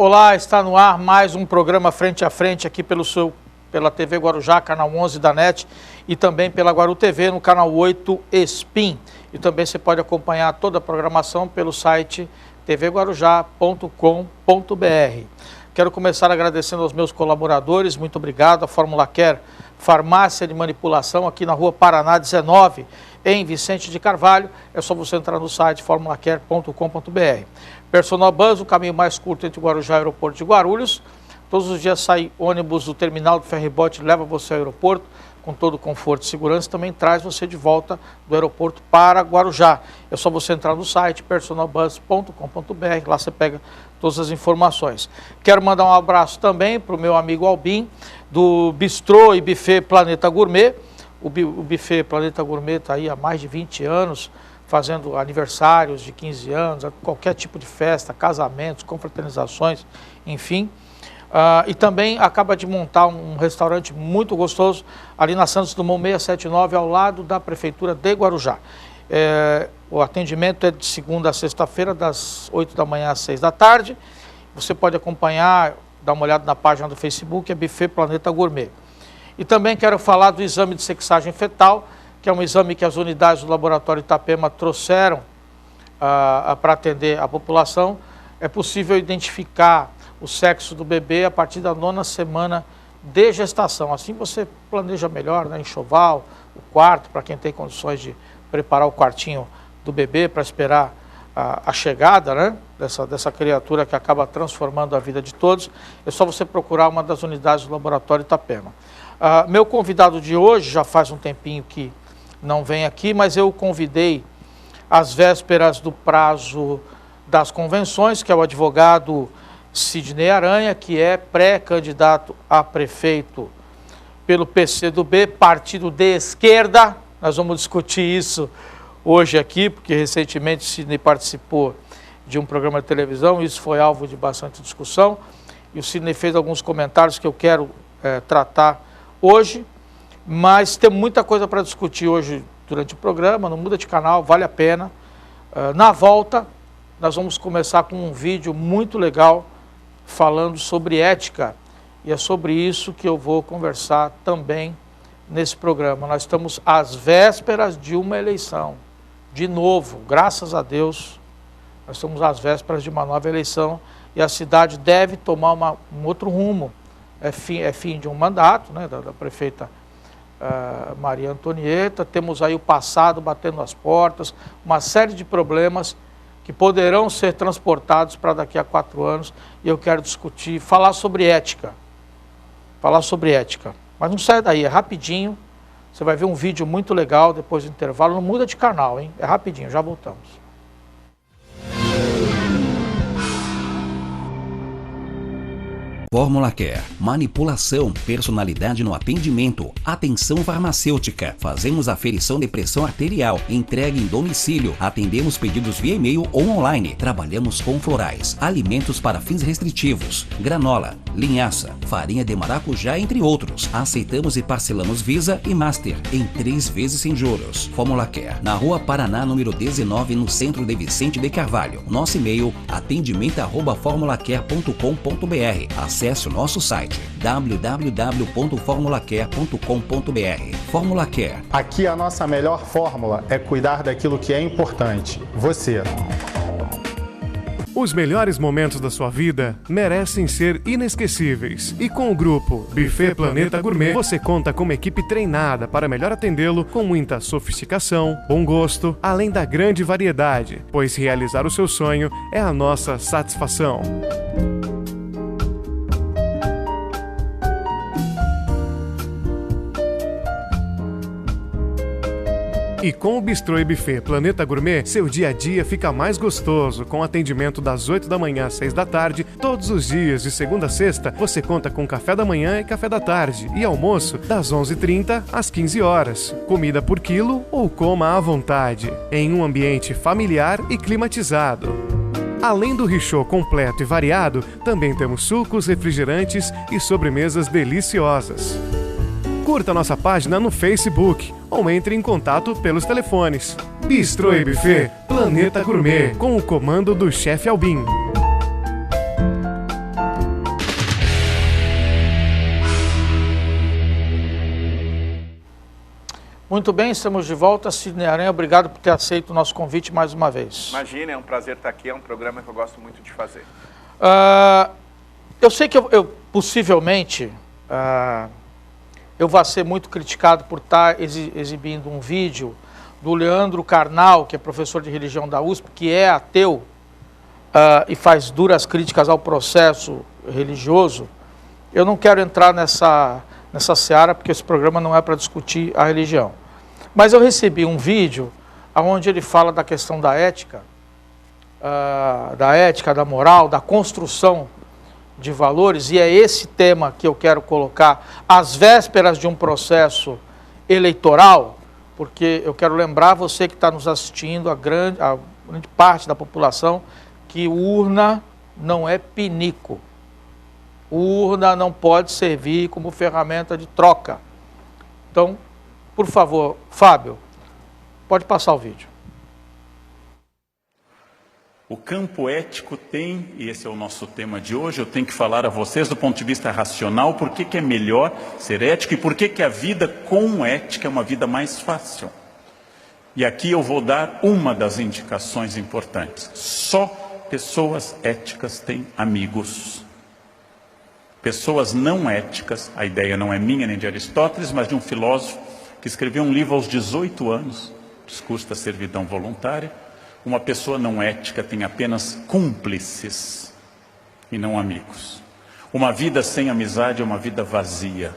Olá, está no ar mais um programa Frente a Frente aqui pela TV Guarujá, canal 11 da NET, e também pela Guaru TV no canal 8 Spin. E também você pode acompanhar toda a programação pelo site tvguarujá.com.br. Quero começar agradecendo aos meus colaboradores, muito obrigado, a Fórmula Care, farmácia de manipulação aqui na rua Paraná 19, em Vicente de Carvalho. É só você entrar no site formulacare.com.br. Personal Bus, o caminho mais curto entre Guarujá e o aeroporto de Guarulhos. Todos os dias sai ônibus do terminal do ferryboat, leva você ao aeroporto com todo o conforto e segurança, também traz você de volta do aeroporto para Guarujá. É só você entrar no site personalbus.com.br, lá você pega todas as informações. Quero mandar um abraço também para o meu amigo Albin, do Bistrô e Buffet Planeta Gourmet. O Buffet Planeta Gourmet está aí há mais de 20 anos, fazendo aniversários de 15 anos, qualquer tipo de festa, casamentos, confraternizações, enfim. E também acaba de montar um restaurante muito gostoso ali na Santos Dumont 679, ao lado da Prefeitura de Guarujá. O atendimento é de segunda a sexta-feira, das 8 da manhã às 6 da tarde. Você pode acompanhar, dar uma olhada na página do Facebook, é Buffet Planeta Gourmet. E também quero falar do exame de sexagem fetal, que é um exame que as unidades do Laboratório Itapema trouxeram para atender a população. É possível identificar o sexo do bebê a partir da 9ª semana de gestação. Assim você planeja melhor, né? Enxoval, o quarto, para quem tem condições de preparar o quartinho do bebê para esperar a chegada, né? dessa criatura que acaba transformando a vida de todos. É só você procurar uma das unidades do Laboratório Itapema. Meu convidado de hoje, já faz um tempinho que não vem aqui, mas eu o convidei às vésperas do prazo das convenções, que é o advogado Sidney Aranha, que é pré-candidato a prefeito pelo PCdoB, partido de esquerda. Nós vamos discutir isso hoje aqui, porque recentemente Sidney participou de um programa de televisão, isso foi alvo de bastante discussão, e o Sidney fez alguns comentários que eu quero tratar hoje, mas tem muita coisa para discutir hoje durante o programa, não muda de canal, vale a pena. Na volta, nós vamos começar com um vídeo muito legal falando sobre ética, e é sobre isso que eu vou conversar também nesse programa. Nós estamos às vésperas de uma eleição, de novo, graças a Deus, nós estamos às vésperas de uma nova eleição, e a cidade deve tomar um outro rumo. É fim de um mandato, né, da prefeita Maria Antonieta. Temos aí o passado batendo as portas, uma série de problemas que poderão ser transportados para daqui a 4 anos, e eu quero discutir, falar sobre ética. Mas não sai daí, é rapidinho, você vai ver um vídeo muito legal depois do intervalo, não muda de canal, hein? É rapidinho, já voltamos. Fórmula Care, manipulação, personalidade no atendimento, atenção farmacêutica. Fazemos aferição de pressão arterial, entrega em domicílio, atendemos pedidos via e-mail ou online. Trabalhamos com florais, alimentos para fins restritivos, granola, linhaça, farinha de maracujá, entre outros. Aceitamos e parcelamos Visa e Master em 3 vezes sem juros. Fórmula Care, na rua Paraná, número 19, no centro de Vicente de Carvalho. Nosso e-mail, atendimento@formulacare.com.br. Acesse o nosso site www.formulacare.com.br. Fórmula Care. Aqui a nossa melhor fórmula é cuidar daquilo que é importante, você. Os melhores momentos da sua vida merecem ser inesquecíveis. E com o grupo Buffet Planeta Gourmet, você conta com uma equipe treinada para melhor atendê-lo, com muita sofisticação, bom gosto, além da grande variedade, pois realizar o seu sonho é a nossa satisfação. E com o Bistrô e Buffet Planeta Gourmet, seu dia a dia fica mais gostoso, com atendimento das 8 da manhã às 6 da tarde, todos os dias, de segunda a sexta. Você conta com café da manhã e café da tarde, e almoço das 11h30 às 15 horas. Comida por quilo ou coma à vontade, em um ambiente familiar e climatizado. Além do richô completo e variado, também temos sucos, refrigerantes e sobremesas deliciosas. Curta nossa página no Facebook ou entre em contato pelos telefones. Bistrô e Buffet Planeta Gourmet, com o comando do chefe Albin. Muito bem, estamos de volta. Sidney Aranha, obrigado por ter aceito o nosso convite mais uma vez. Imagina, é um prazer estar aqui, é um programa que eu gosto muito de fazer. Eu sei que eu possivelmente eu vou ser muito criticado por estar exibindo um vídeo do Leandro Carnal, que é professor de religião da USP, que é ateu e faz duras críticas ao processo religioso. Eu não quero entrar nessa seara, porque esse programa não é para discutir a religião. Mas eu recebi um vídeo onde ele fala da questão da ética, da moral, da construção de valores, e é esse tema que eu quero colocar às vésperas de um processo eleitoral, porque eu quero lembrar você que está nos assistindo, a grande parte da população, que urna não é pinico. Urna não pode servir como ferramenta de troca. Então, por favor, Fábio, pode passar o vídeo. O campo ético tem, e esse é o nosso tema de hoje, eu tenho que falar a vocês do ponto de vista racional, por que é melhor ser ético e por que a vida com ética é uma vida mais fácil. E aqui eu vou dar uma das indicações importantes. Só pessoas éticas têm amigos. Pessoas não éticas, a ideia não é minha nem de Aristóteles, mas de um filósofo que escreveu um livro aos 18 anos, Discurso da Servidão Voluntária. Uma pessoa não ética tem apenas cúmplices e não amigos. Uma vida sem amizade é uma vida vazia.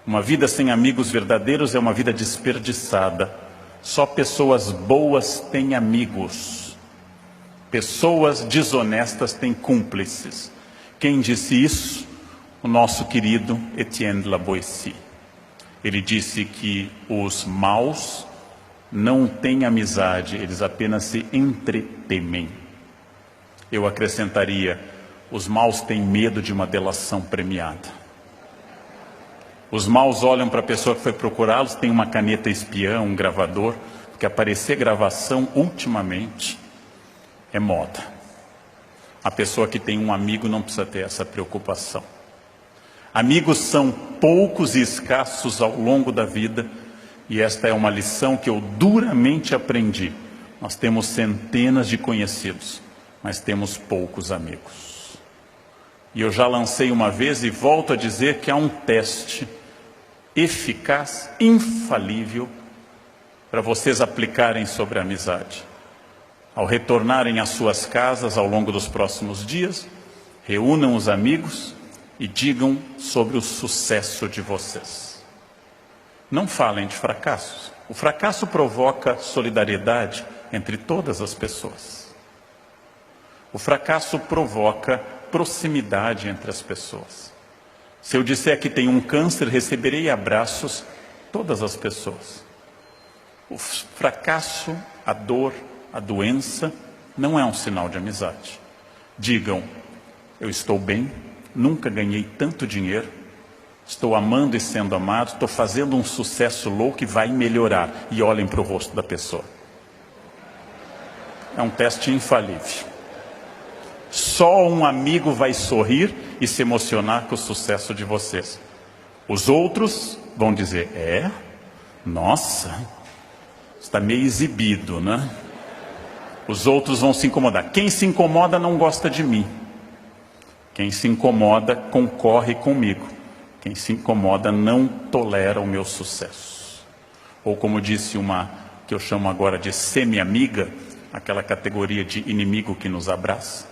Uma vida sem amigos verdadeiros é uma vida desperdiçada. Só pessoas boas têm amigos. Pessoas desonestas têm cúmplices. Quem disse isso? O nosso querido Etienne La Boétie. Ele disse que os maus não têm amizade, eles apenas se entretemem. Eu acrescentaria, os maus têm medo de uma delação premiada. Os maus olham para a pessoa que foi procurá-los, tem uma caneta espiã, um gravador, porque aparecer gravação ultimamente é moda. A pessoa que tem um amigo não precisa ter essa preocupação. Amigos são poucos e escassos ao longo da vida, e esta é uma lição que eu duramente aprendi. Nós temos centenas de conhecidos, mas temos poucos amigos. E eu já lancei uma vez e volto a dizer que há um teste eficaz, infalível, para vocês aplicarem sobre a amizade. Ao retornarem às suas casas ao longo dos próximos dias, reúnam os amigos e digam sobre o sucesso de vocês. Não falem de fracassos. O fracasso provoca solidariedade entre todas as pessoas. O fracasso provoca proximidade entre as pessoas. Se eu disser que tenho um câncer, receberei abraços todas as pessoas. O fracasso, a dor, a doença, não é um sinal de amizade. Digam, eu estou bem, nunca ganhei tanto dinheiro, estou amando e sendo amado, estou fazendo um sucesso louco e vai melhorar. E olhem para o rosto da pessoa. É um teste infalível. Só um amigo vai sorrir e se emocionar com o sucesso de vocês. Os outros vão dizer, nossa, está meio exibido, né? Os outros vão se incomodar. Quem se incomoda não gosta de mim. Quem se incomoda concorre comigo. Quem se incomoda não tolera o meu sucesso. Ou como disse uma que eu chamo agora de semi-amiga, aquela categoria de inimigo que nos abraça.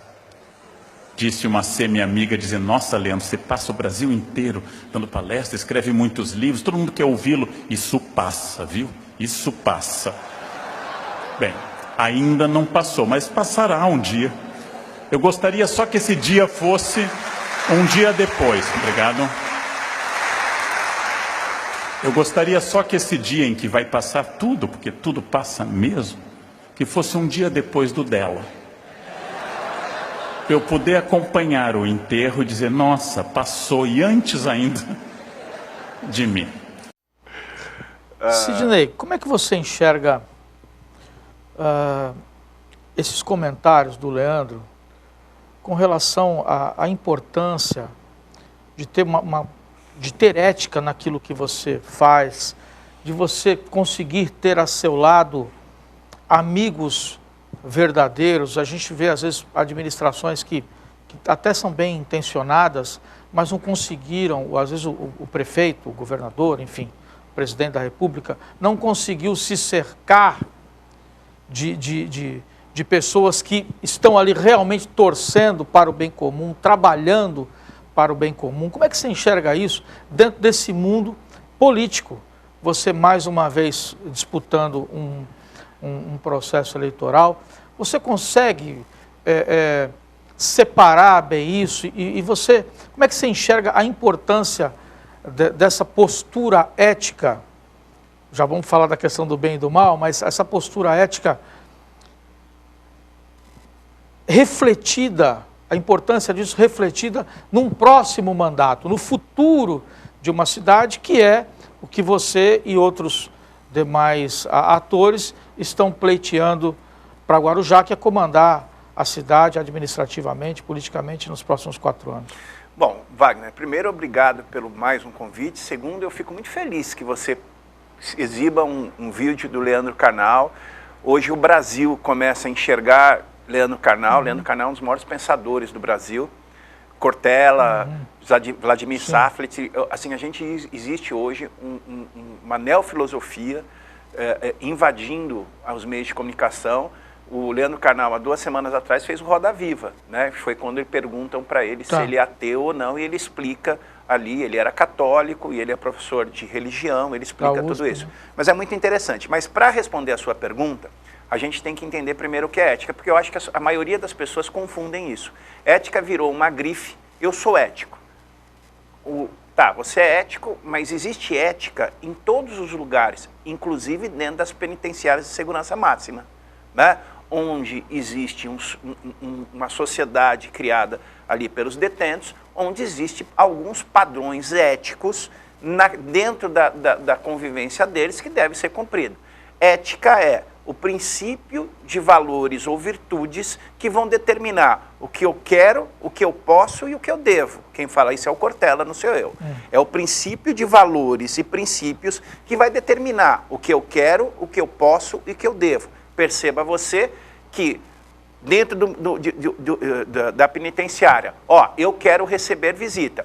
Disse uma semi-amiga dizendo, nossa, Leandro, você passa o Brasil inteiro dando palestra, escreve muitos livros, todo mundo quer ouvi-lo. Isso passa, viu? Isso passa. Bem, ainda não passou, mas passará um dia. Eu gostaria só que esse dia fosse um dia depois. Obrigado. Eu gostaria só que esse dia em que vai passar tudo, porque tudo passa mesmo, que fosse um dia depois do dela. Para eu poder acompanhar o enterro e dizer, nossa, passou, e antes ainda de mim. Sidney, como é que você enxerga esses comentários do Leandro com relação à importância de ter de ter ética naquilo que você faz, de você conseguir ter a seu lado amigos verdadeiros. A gente vê, às vezes, administrações que até são bem intencionadas, mas não conseguiram, às vezes o prefeito, o governador, enfim, o presidente da República, não conseguiu se cercar de pessoas que estão ali realmente torcendo para o bem comum, trabalhando para o bem comum. Como é que você enxerga isso dentro desse mundo político? Você, mais uma vez, disputando um processo eleitoral, você consegue separar bem isso? E você, como é que você enxerga a importância dessa postura ética? Já vamos falar da questão do bem e do mal, mas essa postura ética refletida, a importância disso refletida num próximo mandato, no futuro de uma cidade, que é o que você e outros demais atores estão pleiteando para Guarujá, que é comandar a cidade administrativamente, politicamente, nos próximos 4 anos. Bom, Wagner, primeiro, obrigado pelo mais um convite. Segundo, eu fico muito feliz que você exiba um vídeo do Leandro Carnal. Hoje o Brasil começa a enxergar Leandro Carnal. Leandro Carnal é um dos maiores pensadores do Brasil. Cortella, Vladimir Saflet, assim, existe hoje uma neofilosofia invadindo os meios de comunicação. O Leandro Carnal, há 2 semanas atrás, fez o Roda Viva, né? Foi quando perguntam para ele se ele é ateu ou não, e ele explica ali, ele era católico e ele é professor de religião, ele explica tudo isso. Mas é muito interessante. Mas para responder a sua pergunta, a gente tem que entender primeiro o que é ética, porque eu acho que a maioria das pessoas confundem isso. Ética virou uma grife, eu sou ético. Tá, você é ético, mas existe ética em todos os lugares, inclusive dentro das penitenciárias de segurança máxima, né? Onde existe uma sociedade criada ali pelos detentos, onde existem alguns padrões éticos dentro da convivência deles que deve ser cumprido. Ética é o princípio de valores ou virtudes que vão determinar o que eu quero, o que eu posso e o que eu devo. Quem fala isso é o Cortella, não sou eu. É o princípio de valores e princípios que vai determinar o que eu quero, o que eu posso e o que eu devo. Perceba você que dentro da penitenciária, eu quero receber visita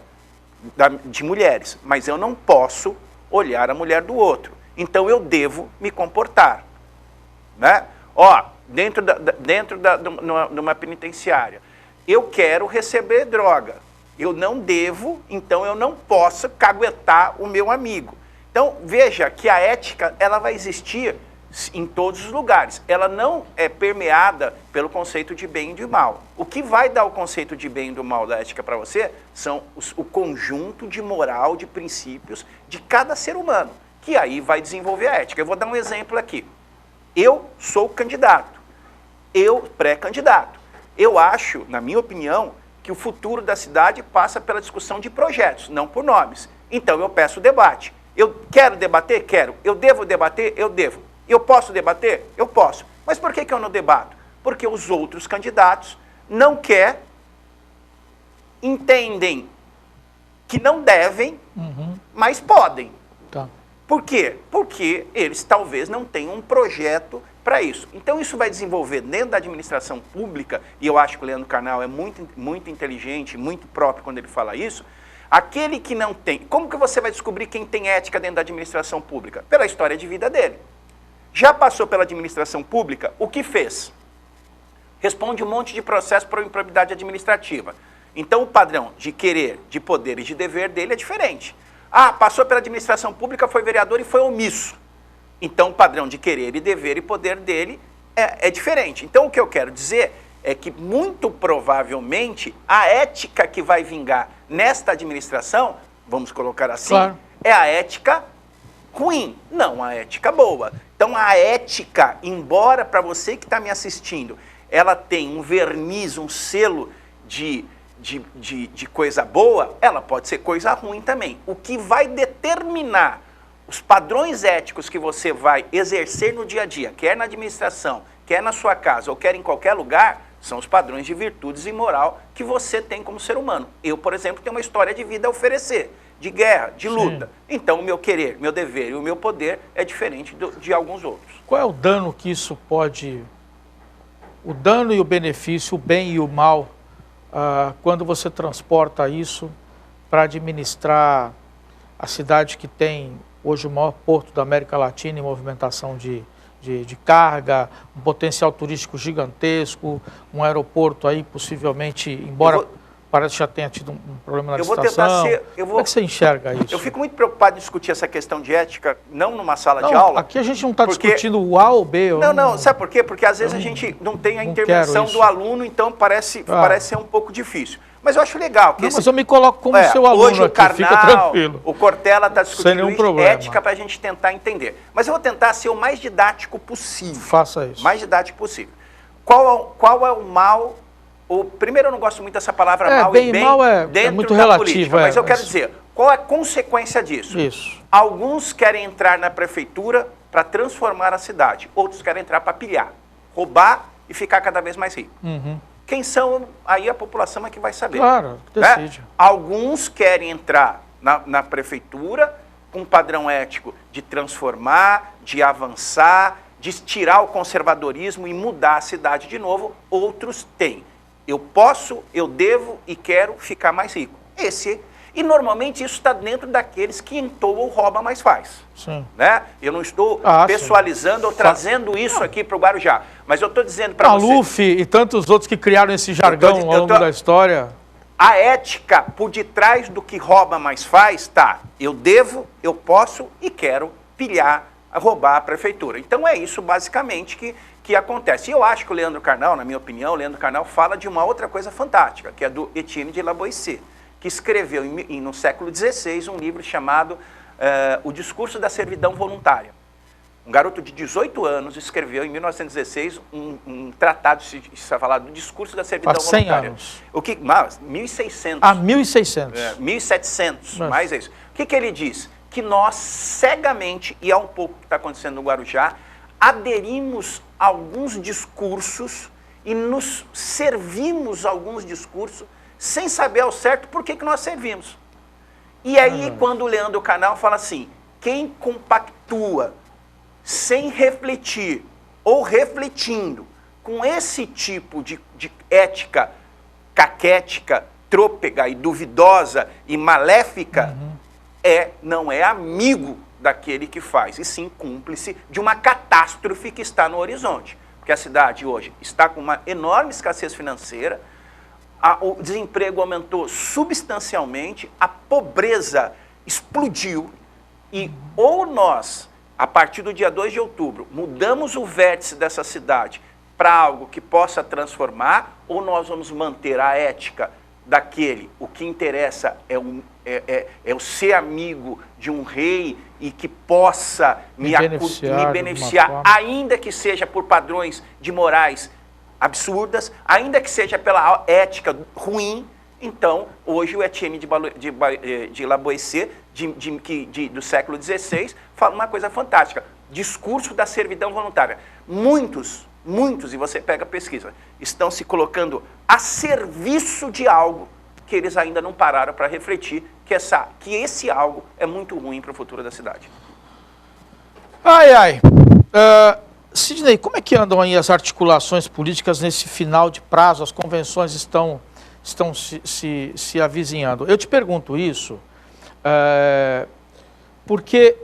de mulheres, mas eu não posso olhar a mulher do outro. Então eu devo me comportar, né? Dentro de uma penitenciária, eu quero receber droga, eu não devo, então eu não posso caguetar o meu amigo. Então veja que a ética, ela vai existir em todos os lugares. Ela não é permeada pelo conceito de bem e de mal. O que vai dar o conceito de bem e do mal da ética para você são o conjunto de moral, de princípios de cada ser humano, que aí vai desenvolver a ética. Eu vou dar um exemplo aqui. Eu sou candidato, eu pré-candidato. Eu acho, na minha opinião, que o futuro da cidade passa pela discussão de projetos, não por nomes. Então eu peço debate. Eu quero debater? Quero. Eu devo debater? Eu devo. Eu posso debater? Eu posso. Mas por que eu não debato? Porque os outros candidatos não entendem que não devem, mas podem. Tá. Por quê? Porque eles talvez não tenham um projeto para isso. Então isso vai desenvolver dentro da administração pública, e eu acho que o Leandro Carnal é muito inteligente, muito próprio quando ele fala isso. Aquele que não tem... Como que você vai descobrir quem tem ética dentro da administração pública? Pela história de vida dele. Já passou pela administração pública, o que fez? Responde um monte de processo por improbidade administrativa. Então o padrão de querer, de poder e de dever dele é diferente. Passou pela administração pública, foi vereador e foi omisso. Então o padrão de querer e dever e poder dele é diferente. Então o que eu quero dizer é que muito provavelmente a ética que vai vingar nesta administração, vamos colocar assim, claro, é a ética ruim, não a ética boa. Então a ética, embora para você que está me assistindo, ela tem um verniz, um selo de coisa boa, ela pode ser coisa ruim também. O que vai determinar os padrões éticos que você vai exercer no dia a dia, quer na administração, quer na sua casa ou quer em qualquer lugar, São os padrões de virtudes e moral que você tem como ser humano. Eu, por exemplo, tenho uma história de vida a oferecer, de guerra, de luta. Então, o meu querer, meu dever e o meu poder é diferente de alguns outros. Qual é o dano que isso pode... O dano e o benefício, o bem e o mal, quando você transporta isso para administrar a cidade que tem hoje o maior porto da América Latina em movimentação de carga, um potencial turístico gigantesco, um aeroporto aí possivelmente, embora parece que já tenha tido um problema na licitação. Como é que você enxerga isso? Eu fico muito preocupado em discutir essa questão de ética, não numa sala de aula. Aqui a gente não está discutindo o A ou B. Não, sabe por quê? Porque às vezes a gente não tem a intervenção do aluno, então parece ser um pouco difícil. Mas eu acho legal. Mas eu me coloco como seu aluno hoje aqui, fica tranquilo. O Cortella está discutindo ética para a gente tentar entender. Mas eu vou tentar ser o mais didático possível. Faça isso. Mais didático possível. Qual é o mal? Primeiro, eu não gosto muito dessa palavra mal e bem mal é dentro muito da relativo, política. Mas eu quero dizer, qual é a consequência disso? Isso. Alguns querem entrar na prefeitura para transformar a cidade. Outros querem entrar para pilhar, roubar e ficar cada vez mais rico. Quem são, aí a população é que vai saber. Claro, decide. Né? Alguns querem entrar na prefeitura com um padrão ético de transformar, de avançar, de tirar o conservadorismo e mudar a cidade de novo. Outros têm. Eu posso, eu devo e quero ficar mais rico. E normalmente isso está dentro daqueles que entoam ou rouba mais faz. Sim. Né? Eu não estou pessoalizando ou trazendo isso aqui para o Guarujá. Mas eu estou dizendo para você... Maluf e tantos outros que criaram esse jargão ao longo da história. A ética por detrás do que rouba mais faz, tá. Eu devo, eu posso e quero pilhar, roubar a prefeitura. Então é isso basicamente que acontece. E eu acho que o Leandro Carnal, na minha opinião, o Leandro Carnal fala de uma outra coisa fantástica, que é do Etienne de La Boétie, que escreveu no século XVI um livro chamado O Discurso da Servidão Voluntária. Um garoto de 18 anos escreveu em 1916 um tratado, se falar do Discurso da Servidão Voluntária. 100 anos. O que, 1600. 1600. 1700, mais isso. O que ele diz? Que nós cegamente, e é um pouco o que está acontecendo no Guarujá, aderimos a alguns discursos e nos servimos alguns discursos sem saber ao certo por que nós servimos. E aí, quando o Leandro Carnal fala assim, quem compactua sem refletir ou refletindo com esse tipo de ética caquética, trôpega e duvidosa e maléfica, não é amigo daquele que faz, e sim cúmplice de uma catástrofe que está no horizonte. Porque a cidade hoje está com uma enorme escassez financeira, o desemprego aumentou substancialmente, a pobreza explodiu, e ou nós, a partir do dia 2 de outubro, mudamos o vértice dessa cidade para algo que possa transformar, ou nós vamos manter a ética daquele, o que interessa é o ser amigo de um rei e que possa me beneficiar, ainda que seja por padrões de morais absurdas, ainda que seja pela ética ruim. Então, hoje o Etienne de La Boétie, do século XVI, fala uma coisa fantástica, discurso da servidão voluntária. Muitos, e você pega a pesquisa, estão se colocando a serviço de algo que eles ainda não pararam para refletir, que esse algo é muito ruim para o futuro da cidade. Sidney, como é que andam aí as articulações políticas nesse final de prazo? As convenções estão se avizinhando. Eu te pergunto isso porque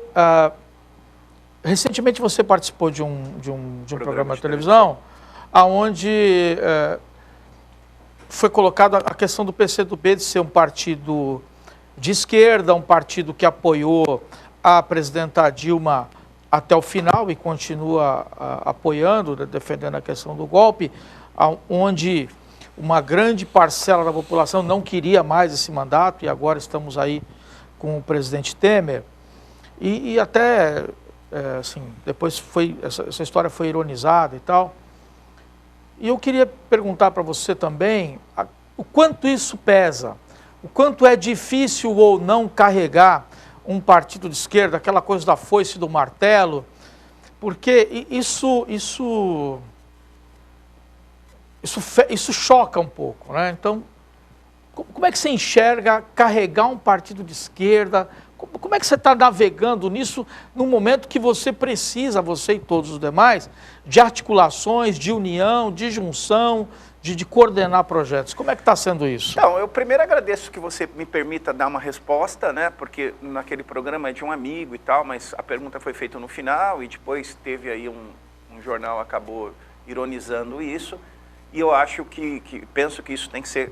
recentemente você participou de um programa de televisão onde foi colocada a questão do PCdoB de ser um partido de esquerda, um partido que apoiou a presidenta Dilma até o final e continua apoiando, defendendo a questão do golpe, onde uma grande parcela da população não queria mais esse mandato, e agora estamos aí com o presidente Temer. E até, assim, depois essa história foi ironizada e tal. E eu queria perguntar para você também o quanto isso pesa, o quanto é difícil ou não carregar um partido de esquerda, aquela coisa da foice e do martelo, porque isso isso choca um pouco, né? Então, como é que você enxerga carregar um partido de esquerda? Como é que você está navegando nisso no momento que você precisa, você e todos os demais, de articulações, de união, de junção, de coordenar projetos? Como é que está sendo isso? Então, eu primeiro agradeço que você me permita dar uma resposta, né? Porque naquele programa é de um amigo e tal, mas a pergunta foi feita no final e depois teve aí um jornal acabou ironizando isso. E eu acho penso que isso tem que ser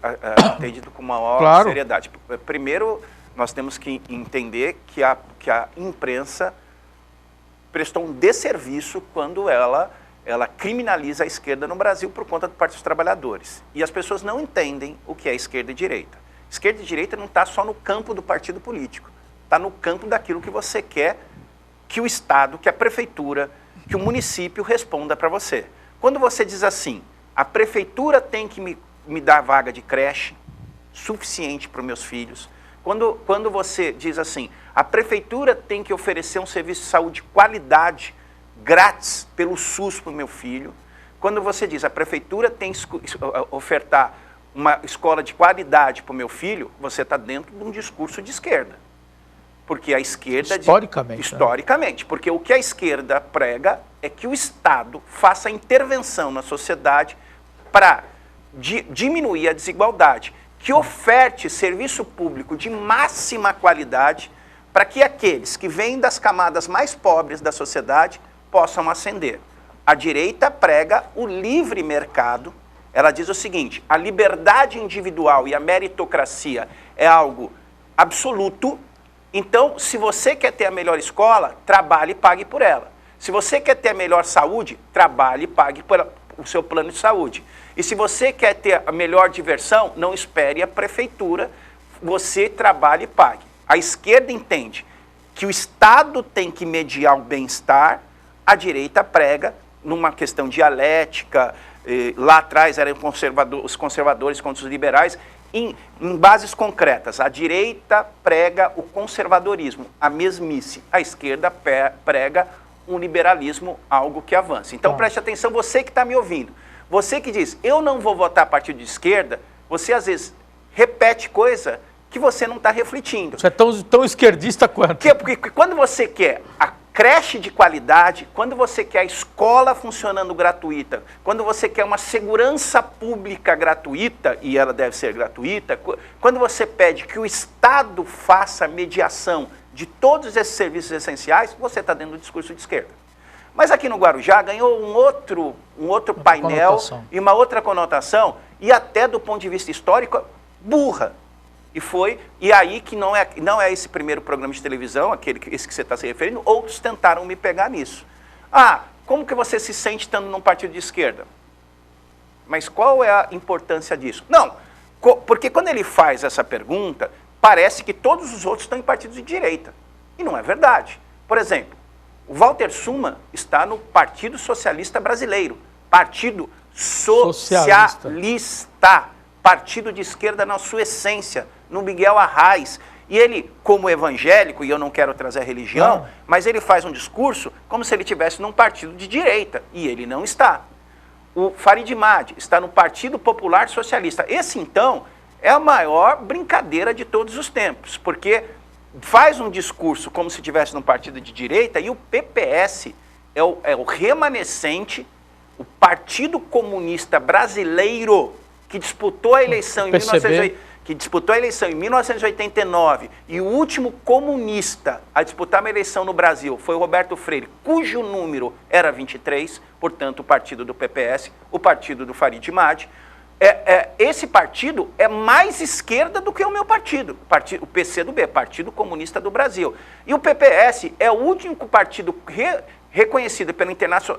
entendido com maior seriedade. Primeiro, nós temos que entender que a imprensa prestou um desserviço quando ela criminaliza a esquerda no Brasil por conta do Partido dos Trabalhadores. E as pessoas não entendem o que é esquerda e direita. Esquerda e direita não está só no campo do partido político, está no campo daquilo que você quer que o Estado, que a prefeitura, que o município responda para você. Quando você diz assim, a prefeitura tem que me dar vaga de creche suficiente para os meus filhos. Quando você diz assim, a prefeitura tem que oferecer um serviço de saúde de qualidade, grátis, pelo SUS para o meu filho. Quando você diz, a prefeitura tem que ofertar uma escola de qualidade para o meu filho, você está dentro de um discurso de esquerda. Porque a esquerda... Historicamente. Porque o que a esquerda prega é que o Estado faça intervenção na sociedade para diminuir a desigualdade, que oferte serviço público de máxima qualidade para que aqueles que vêm das camadas mais pobres da sociedade possam ascender. A direita prega o livre mercado. Ela diz o seguinte, a liberdade individual e a meritocracia é algo absoluto. Então, se você quer ter a melhor escola, trabalhe e pague por ela. Se você quer ter a melhor saúde, trabalhe e pague por o seu plano de saúde. E se você quer ter a melhor diversão, não espere a prefeitura, você trabalhe e pague. A esquerda entende que o Estado tem que mediar o bem-estar, a direita prega numa questão dialética, lá atrás eram os conservadores contra os liberais, em bases concretas. A direita prega o conservadorismo, a mesmice. A esquerda prega um liberalismo, algo que avança. Então preste atenção, você que está me ouvindo. Você que diz, eu não vou votar partido de esquerda, você às vezes repete coisa que você não está refletindo. Você é tão esquerdista quanto. Porque quando você quer a creche de qualidade, quando você quer a escola funcionando gratuita, quando você quer uma segurança pública gratuita, e ela deve ser gratuita, quando você pede que o Estado faça a mediação de todos esses serviços essenciais, você está dentro do discurso de esquerda. Mas aqui no Guarujá ganhou um outro painel e uma outra conotação, e até do ponto de vista histórico, burra. E aí que não é esse primeiro programa de televisão, esse que você está se referindo, outros tentaram me pegar nisso. Ah, como que você se sente estando num partido de esquerda? Mas qual é a importância disso? Não, porque quando ele faz essa pergunta, parece que todos os outros estão em partidos de direita. E não é verdade. Por exemplo, o Walter Summa está no Partido Socialista Brasileiro, Partido Socialista, partido de esquerda na sua essência, no Miguel Arraes. E ele, como evangélico, e eu não quero trazer a religião, mas ele faz um discurso como se ele estivesse num partido de direita, e ele não está. O Farid Madi está no Partido Popular Socialista. Esse, então, é a maior brincadeira de todos os tempos, porque faz um discurso como se estivesse num partido de direita, e o PPS é o remanescente, o Partido Comunista Brasileiro, que disputou a eleição em 1989, e o último comunista a disputar uma eleição no Brasil foi o Roberto Freire, cujo número era 23, portanto o partido do PPS, o partido do Farid Madi. Esse partido é mais esquerda do que o meu partido, o PCdoB, Partido Comunista do Brasil. E o PPS é o único partido reconhecido pela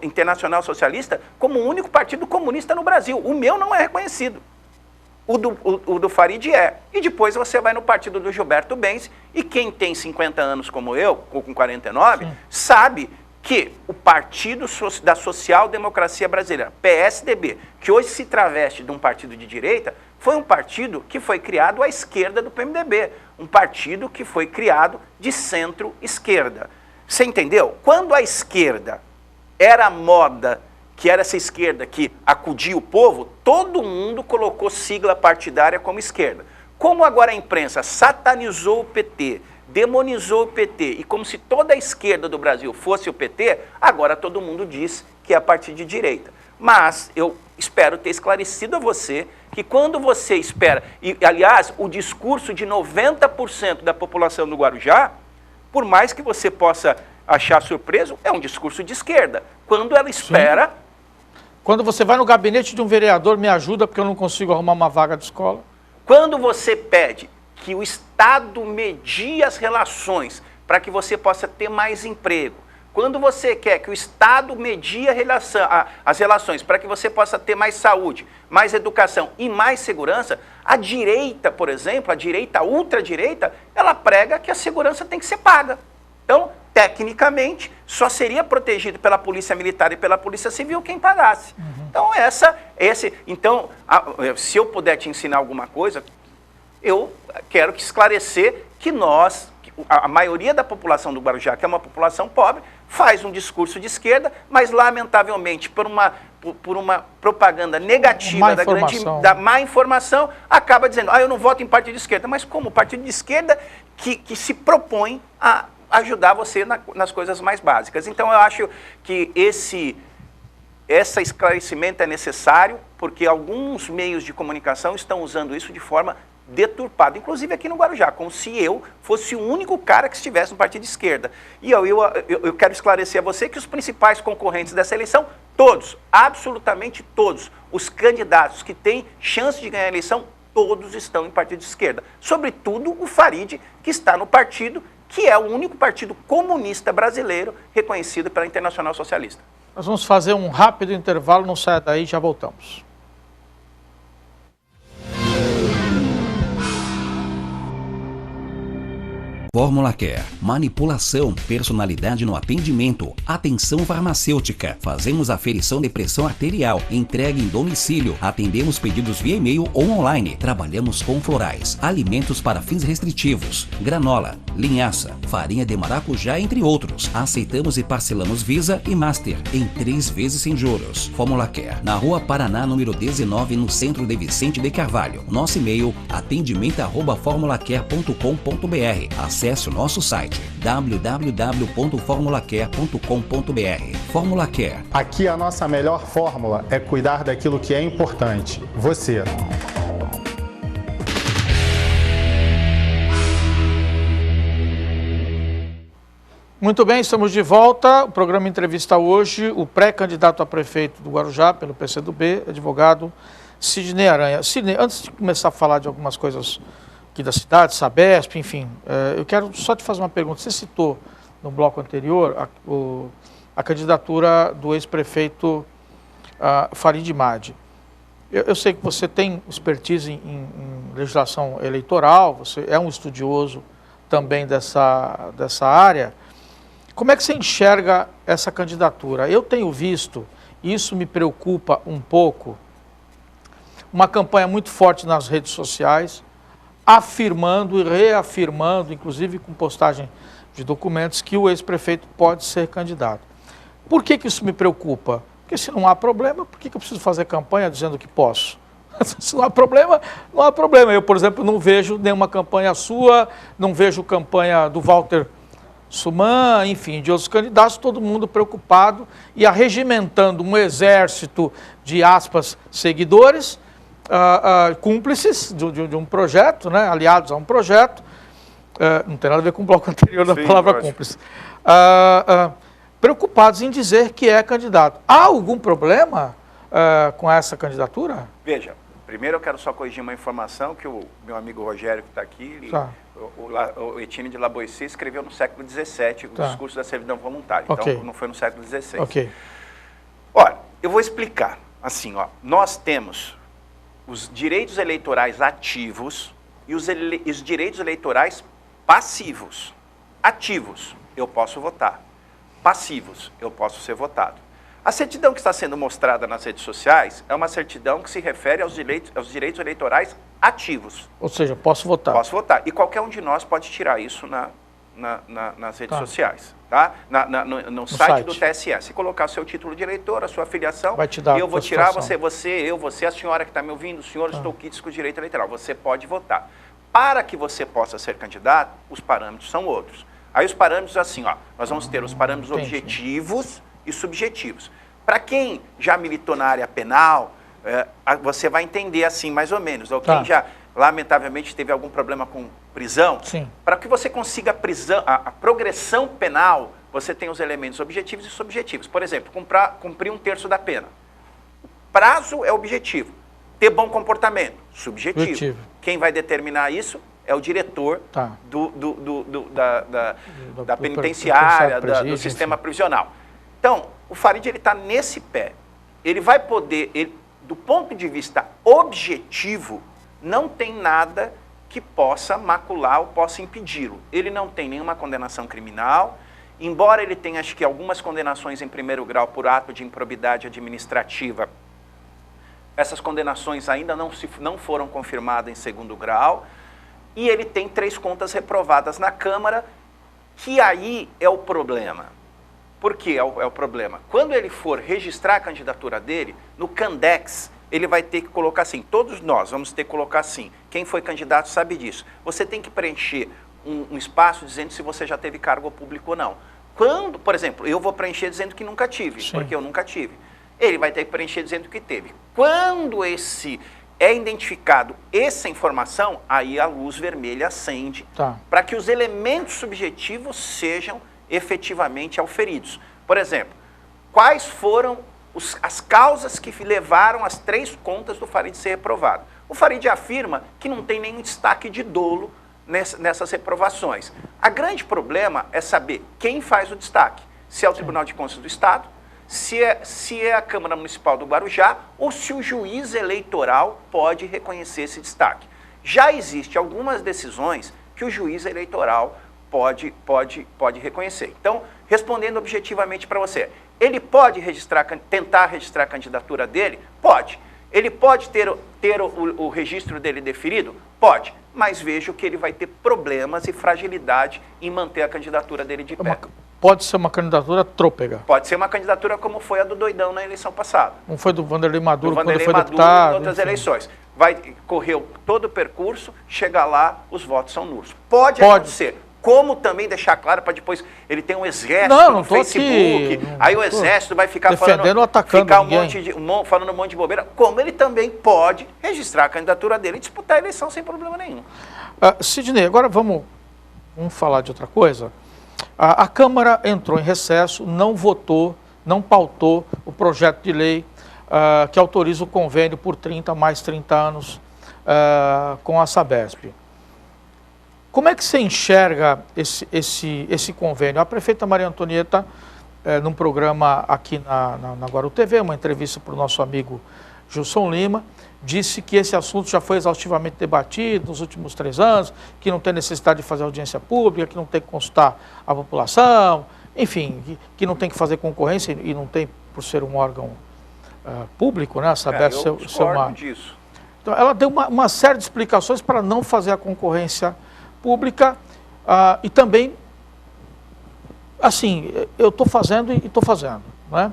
Internacional Socialista como o único partido comunista no Brasil. O meu não é reconhecido. O do Farid é. E depois você vai no partido do Gilberto Bens, e quem tem 50 anos como eu, ou com 49, sabe que o Partido da Social Democracia Brasileira, PSDB, que hoje se traveste de um partido de direita, foi um partido que foi criado à esquerda do PMDB, um partido que foi criado de centro-esquerda. Você entendeu? Quando a esquerda era a moda que era essa esquerda que acudia o povo, todo mundo colocou sigla partidária como esquerda. Como agora a imprensa satanizou o PT, demonizou o PT, e como se toda a esquerda do Brasil fosse o PT, agora todo mundo diz que é a partir de direita. Mas eu espero ter esclarecido a você que quando você espera, e aliás, o discurso de 90% da população do Guarujá, por mais que você possa achar surpreso, é um discurso de esquerda. Quando ela espera... Sim. Quando você vai no gabinete de um vereador, me ajuda porque eu não consigo arrumar uma vaga de escola. Quando você pede que o Estado medie as relações para que você possa ter mais emprego, quando você quer que o Estado medie as relações para que você possa ter mais saúde, mais educação e mais segurança, a direita, por exemplo, a direita, a ultradireita, ela prega que a segurança tem que ser paga. Então, tecnicamente, só seria protegido pela Polícia Militar e pela Polícia Civil quem pagasse. Então, se eu puder te ensinar alguma coisa, eu quero esclarecer que a maioria da população do Guarujá, que é uma população pobre, faz um discurso de esquerda, mas, lamentavelmente, por uma propaganda negativa da má informação, acaba dizendo, eu não voto em partido de esquerda. Mas como? Partido de esquerda que se propõe a ajudar você nas coisas mais básicas. Então, eu acho que esse esclarecimento é necessário, porque alguns meios de comunicação estão usando isso de forma deturpada, inclusive aqui no Guarujá, como se eu fosse o único cara que estivesse no partido de esquerda. E eu quero esclarecer a você que os principais concorrentes dessa eleição, todos, absolutamente todos, os candidatos que têm chance de ganhar a eleição, todos estão em partido de esquerda. Sobretudo o Farid, que está no partido que é o único partido comunista brasileiro reconhecido pela Internacional Socialista. Nós vamos fazer um rápido intervalo, não saia daí, já voltamos. Fórmula Care, manipulação, personalidade no atendimento, atenção farmacêutica. Fazemos aferição de pressão arterial, entrega em domicílio, atendemos pedidos via e-mail ou online. Trabalhamos com florais, alimentos para fins restritivos, granola, linhaça, farinha de maracujá, entre outros. Aceitamos e parcelamos Visa e Master em 3 vezes sem juros. Fórmula Care, na Rua Paraná, número 19, no centro de Vicente de Carvalho. Nosso e-mail, atendimento@formulacare.com.br. Acesse o nosso site www.formulacare.com.br. Fórmula Care. Aqui a nossa melhor fórmula é cuidar daquilo que é importante, você. Muito bem, estamos de volta. O programa entrevista hoje o pré-candidato a prefeito do Guarujá, pelo PCdoB, advogado Sidney Aranha. Sidney, antes de começar a falar de algumas coisas aqui da cidade, Sabesp, enfim, eu quero só te fazer uma pergunta. Você citou no bloco anterior a candidatura do ex-prefeito Farid Madi. Eu sei que você tem expertise em legislação eleitoral, você é um estudioso também dessa área. Como é que você enxerga essa candidatura? Eu tenho visto, e isso me preocupa um pouco, uma campanha muito forte nas redes sociais, afirmando e reafirmando, inclusive com postagem de documentos, que o ex-prefeito pode ser candidato. Por que isso me preocupa? Porque se não há problema, por que eu preciso fazer campanha dizendo que posso? Se não há problema, não há problema. Eu, por exemplo, não vejo nenhuma campanha sua, não vejo campanha do Walter Suman, enfim, de outros candidatos, todo mundo preocupado e arregimentando um exército de, aspas, seguidores, cúmplices de um projeto, né, aliados a um projeto, não tem nada a ver com o bloco anterior da palavra cúmplice, preocupados em dizer que é candidato. Há algum problema com essa candidatura? Veja, primeiro eu quero só corrigir uma informação que o meu amigo Rogério, que está aqui, o Etine de Laboissi escreveu no século XVII o discurso da servidão voluntária, então não foi no século XVI. Olha, eu vou explicar, assim, nós temos os direitos eleitorais ativos e os direitos eleitorais passivos. Ativos, eu posso votar. Passivos, eu posso ser votado. A certidão que está sendo mostrada nas redes sociais é uma certidão que se refere aos direitos eleitorais ativos. Ou seja, posso votar. Posso votar. E qualquer um de nós pode tirar isso nas redes sociais, tá? No site do TSE. Se colocar o seu título de eleitor, a sua filiação, vai te dar eu vou tirar você, a senhora que está me ouvindo, o senhor, estou quites com o direito eleitoral. Você pode votar. Para que você possa ser candidato, os parâmetros são outros. Aí os parâmetros assim, ó, nós vamos ter os parâmetros objetivos e subjetivos. Para quem já militou na área penal, você vai entender assim, mais ou menos. Ou quem já, lamentavelmente, teve algum problema com prisão, para que você consiga a progressão penal, você tem os elementos objetivos e subjetivos. Por exemplo, cumprir 1/3 da pena. O prazo é objetivo. Ter bom comportamento, subjetivo. Quem vai determinar isso é o diretor da penitenciária, do sistema prisional. Então, o Farid está nesse pé. Ele vai poder, do ponto de vista objetivo, não tem nada que possa macular ou possa impedi-lo. Ele não tem nenhuma condenação criminal, embora ele tenha, acho que, algumas condenações em primeiro grau por ato de improbidade administrativa. Essas condenações ainda não foram confirmadas em segundo grau. E ele tem 3 contas reprovadas na Câmara, que aí é o problema. Por que é o problema? Quando ele for registrar a candidatura dele, no Candex, ele vai ter que colocar assim, todos nós vamos ter que colocar assim, quem foi candidato sabe disso. Você tem que preencher um espaço dizendo se você já teve cargo público ou não. Quando, por exemplo, eu vou preencher dizendo que nunca tive, porque eu nunca tive. Ele vai ter que preencher dizendo que teve. Quando é identificado essa informação, aí a luz vermelha acende para que os elementos subjetivos sejam efetivamente auferidos. Por exemplo, quais foram as causas que levaram as 3 contas do Farid ser reprovado? O Farid afirma que não tem nenhum destaque de dolo nessas reprovações. A grande problema é saber quem faz o destaque. Se é o Tribunal de Contas do Estado, se é a Câmara Municipal do Guarujá ou se o juiz eleitoral pode reconhecer esse destaque. Já existem algumas decisões que o juiz eleitoral pode reconhecer. Então, respondendo objetivamente para você, ele pode tentar registrar a candidatura dele? Pode. Ele pode ter o registro dele deferido? Pode. Mas vejo que ele vai ter problemas e fragilidade em manter a candidatura dele de pé. Pode ser uma candidatura trôpega. Pode ser uma candidatura como foi a do Doidão na eleição passada. Não foi do Vanderlei Maduro quando foi deputado. Em outras eleições. Vai correr todo o percurso, chegar lá, os votos são nulos. Pode acontecer. Como também deixar claro para depois ele tem um exército no Facebook, aí o exército vai ficar falando, atacando falando um monte de bobeira. Como ele também pode registrar a candidatura dele e disputar a eleição sem problema nenhum. Sidney, agora vamos falar de outra coisa. A Câmara entrou em recesso, não votou, não pautou o projeto de lei que autoriza o convênio por 30 mais 30 anos com a Sabesp. Como é que você enxerga esse convênio? A prefeita Maria Antonieta, num programa aqui na Guaru TV, uma entrevista para o nosso amigo Gilson Lima, disse que esse assunto já foi exaustivamente debatido nos últimos 3 anos, que não tem necessidade de fazer audiência pública, que não tem que consultar a população, enfim, que não tem que fazer concorrência e não tem por ser um órgão público, né? A Sabesp ser uma... disso. Então, ela deu uma série de explicações para não fazer a concorrência pública e também, assim, eu estou fazendo e estou fazendo, né?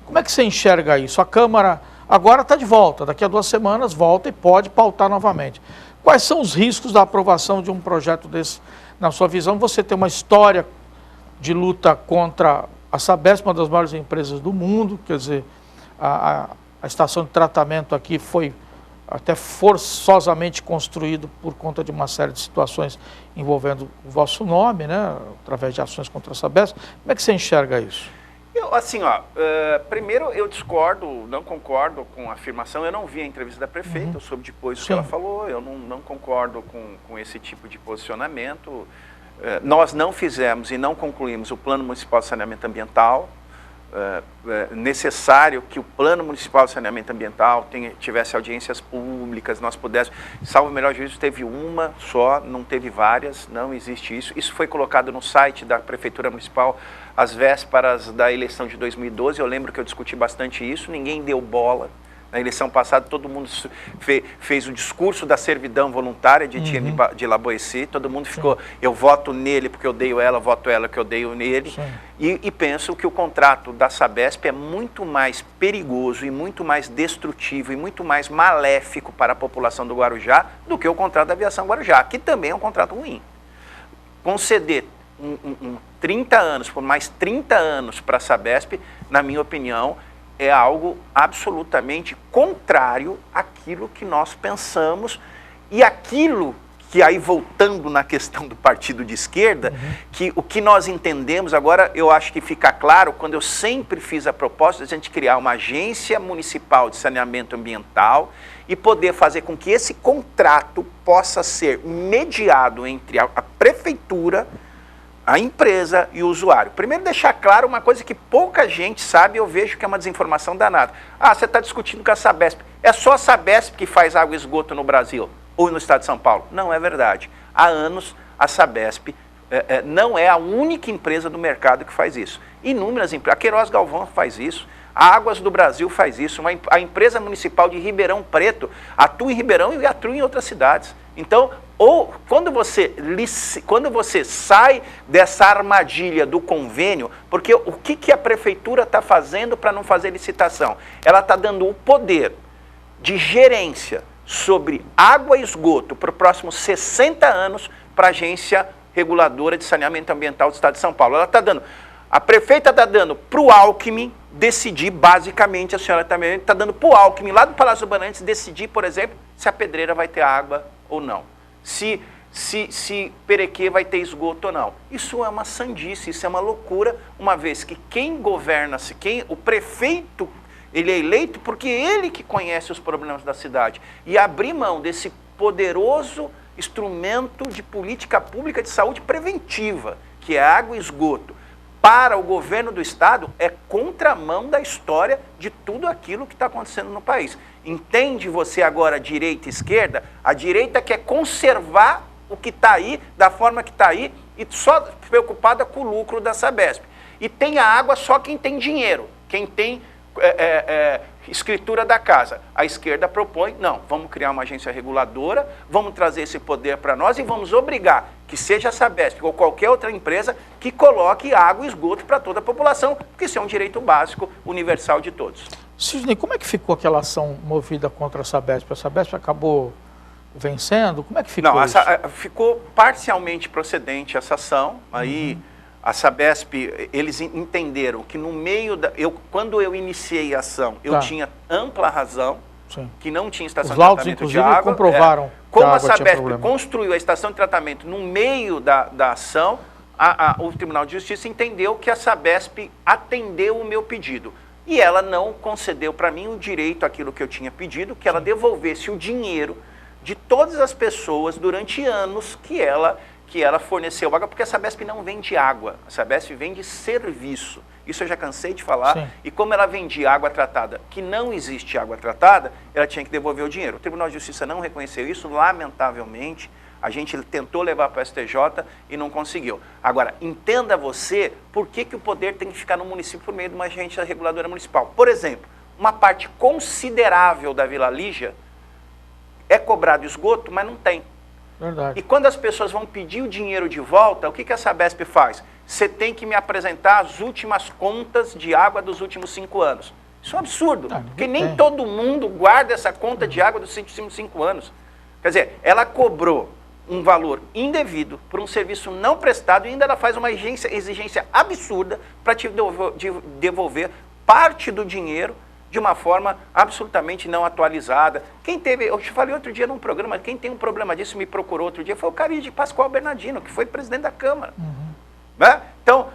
Como é que você enxerga isso? A Câmara agora está de volta, daqui a 2 semanas volta e pode pautar novamente. Quais são os riscos da aprovação de um projeto desse, na sua visão? Você tem uma história de luta contra a Sabesp, uma das maiores empresas do mundo, quer dizer, a estação de tratamento aqui foi até forçosamente construído por conta de uma série de situações envolvendo o vosso nome, né, através de ações contra a Sabesp. Como é que você enxerga isso? Primeiro eu discordo, não concordo com a afirmação, eu não vi a entrevista da prefeita, eu soube depois o que ela falou, eu não concordo com esse tipo de posicionamento. Nós não fizemos e não concluímos o Plano Municipal de Saneamento Ambiental. Necessário que o Plano Municipal de Saneamento Ambiental tivesse audiências públicas, nós pudéssemos, salvo o melhor juízo, teve uma só, não teve várias, não existe isso. Isso foi colocado no site da Prefeitura Municipal às vésperas da eleição de 2012, eu lembro que eu discuti bastante isso, ninguém deu bola, Na eleição passada, todo mundo fez o discurso da servidão voluntária de Etienne de La Boétie, todo mundo ficou, eu voto nele porque eu odeio ela, voto ela que eu odeio nele, e penso que o contrato da Sabesp é muito mais perigoso e muito mais destrutivo e muito mais maléfico para a população do Guarujá do que o contrato da Aviação Guarujá, que também é um contrato ruim. Conceder 30 anos, por mais 30 anos para a Sabesp, na minha opinião, é algo absolutamente contrário àquilo que nós pensamos e aquilo que aí, voltando na questão do partido de esquerda, que o que nós entendemos, agora eu acho que fica claro, quando eu sempre fiz a proposta de a gente criar uma agência municipal de saneamento ambiental e poder fazer com que esse contrato possa ser mediado entre a prefeitura, a empresa e o usuário. Primeiro, deixar claro uma coisa que pouca gente sabe, eu vejo que é uma desinformação danada. Ah, você está discutindo com a Sabesp. É só a Sabesp que faz água e esgoto no Brasil ou no estado de São Paulo? Não é verdade. Há anos, a Sabesp não é a única empresa do mercado que faz isso. Inúmeras empresas. A Queiroz Galvão faz isso. A Águas do Brasil faz isso. A empresa municipal de Ribeirão Preto atua em Ribeirão e atua em outras cidades. Então, quando você sai dessa armadilha do convênio, porque o que a prefeitura está fazendo para não fazer licitação? Ela está dando o poder de gerência sobre água e esgoto para os próximos 60 anos para a Agência Reguladora de Saneamento Ambiental do Estado de São Paulo. A prefeita está dando para o Alckmin decidir, basicamente, a senhora também está dando para o Alckmin, lá do Palácio do Bandeirantes, decidir, por exemplo, se a Pedreira vai ter água ou não. Se Perequê vai ter esgoto ou não. Isso é uma sandice, isso é uma loucura, uma vez que quem governa, o prefeito, ele é eleito porque ele que conhece os problemas da cidade. E abrir mão desse poderoso instrumento de política pública de saúde preventiva, que é água e esgoto, para o governo do Estado, é contramão da história de tudo aquilo que está acontecendo no país. Entende você agora, direita e esquerda? A direita quer conservar o que está aí, da forma que está aí, e só preocupada com o lucro da Sabesp. E tem a água só quem tem dinheiro, quem tem escritura da casa. A esquerda propõe, não, vamos criar uma agência reguladora, vamos trazer esse poder para nós e vamos obrigar que seja a Sabesp ou qualquer outra empresa que coloque água e esgoto para toda a população, porque isso é um direito básico, universal de todos. Sidney, como é que ficou aquela ação movida contra a Sabesp? A Sabesp acabou vencendo? Como é que ficou isso? Ficou parcialmente procedente essa ação, aí a Sabesp, eles entenderam que no meio quando eu iniciei a ação, eu tinha ampla razão, que não tinha estação de tratamento de água. Comprovaram como a Sabesp construiu a estação de tratamento no meio da ação, o Tribunal de Justiça entendeu que a Sabesp atendeu o meu pedido. E ela não concedeu para mim o direito àquilo que eu tinha pedido, que ela devolvesse o dinheiro de todas as pessoas durante anos que ela forneceu água, porque a Sabesp não vende água, a Sabesp vende serviço. Isso eu já cansei de falar. E como ela vendia água tratada, que não existe água tratada, ela tinha que devolver o dinheiro. O Tribunal de Justiça não reconheceu isso, lamentavelmente. A gente tentou levar para o STJ e não conseguiu. Agora, entenda você por que o poder tem que ficar no município por meio de uma agência reguladora municipal. Por exemplo, uma parte considerável da Vila Lígia é cobrado esgoto, mas não tem. Verdade. E quando as pessoas vão pedir o dinheiro de volta, o que a Sabesp faz? Você tem que me apresentar as últimas contas de água dos últimos 5 anos. Isso é um absurdo, porque nem todo mundo guarda essa conta de água dos últimos 5 anos. Quer dizer, ela cobrou um valor indevido por um serviço não prestado e ainda ela faz uma exigência absurda para te devolver parte do dinheiro de uma forma absolutamente não atualizada. Eu te falei outro dia num programa, quem tem um problema disso me procurou outro dia, foi o Caride Pascoal Bernardino, que foi presidente da Câmara. Né? Então,